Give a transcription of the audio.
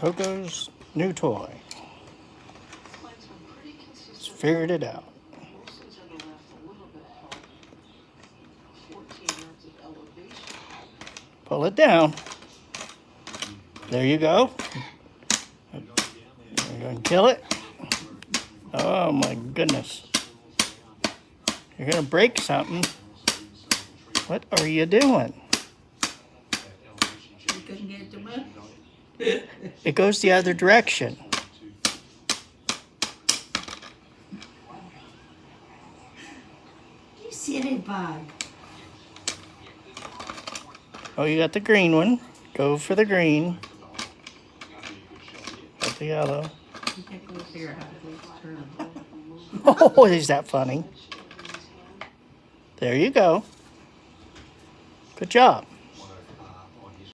Coco's new toy. He's figured it out. Pull it down. There you go. You're going to kill it? Oh my goodness. You're going to break something. What are you doing? You couldn't get it to move. It goes the other direction. You silly bug. Oh, you got the green one. Go for the green. Got the yellow. You can't go figure out how to turn them. Oh, is that funny? There you go. Good job.